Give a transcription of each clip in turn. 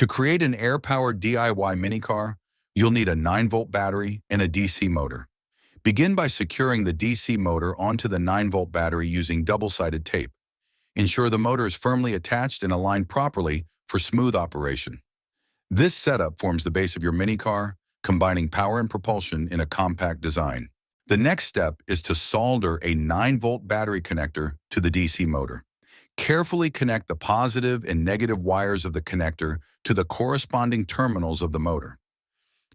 To create an air-powered DIY mini car, you'll need a 9-volt battery and a DC motor. Begin by securing the DC motor onto the 9-volt battery using double-sided tape. Ensure the motor is firmly attached and aligned properly for smooth operation. This setup forms the base of your mini car, combining power and propulsion in a compact design. The next step is to solder a 9-volt battery connector to the DC motor. Carefully connect the positive and negative wires of the connector to the corresponding terminals of the motor.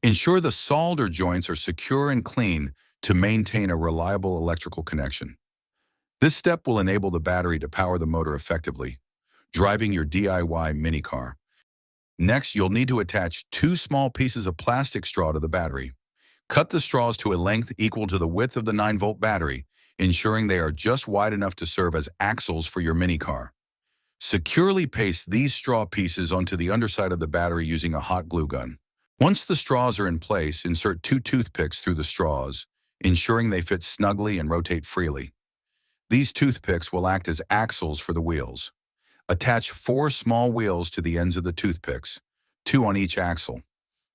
Ensure the solder joints are secure and clean to maintain a reliable electrical connection. This step will enable the battery to power the motor effectively, driving your DIY mini car. Next, you'll need to attach 2 small pieces of plastic straw to the battery. Cut the straws to a length equal to the width of the 9-volt battery, ensuring they are just wide enough to serve as axles for your mini car. Securely paste these straw pieces onto the underside of the battery using a hot glue gun. Once the straws are in place, insert 2 toothpicks through the straws, ensuring they fit snugly and rotate freely. These toothpicks will act as axles for the wheels. Attach 4 small wheels to the ends of the toothpicks, 2 on each axle.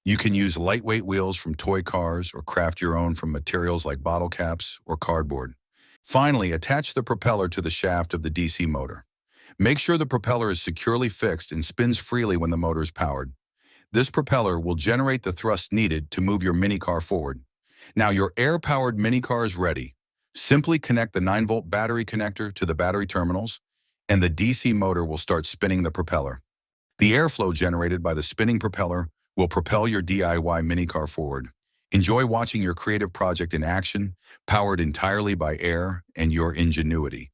You can use lightweight wheels from toy cars or craft your own from materials like bottle caps or cardboard. Finally, attach the propeller to the shaft of the DC motor. Make sure the propeller is securely fixed and spins freely when the motor is powered. This propeller will generate the thrust needed to move your mini car forward. Now your air-powered mini car is ready. Simply connect the 9-volt battery connector to the battery terminals, and the DC motor will start spinning the propeller. The airflow generated by the spinning propeller will propel your DIY mini car forward. Enjoy watching your creative project in action, powered entirely by air and your ingenuity.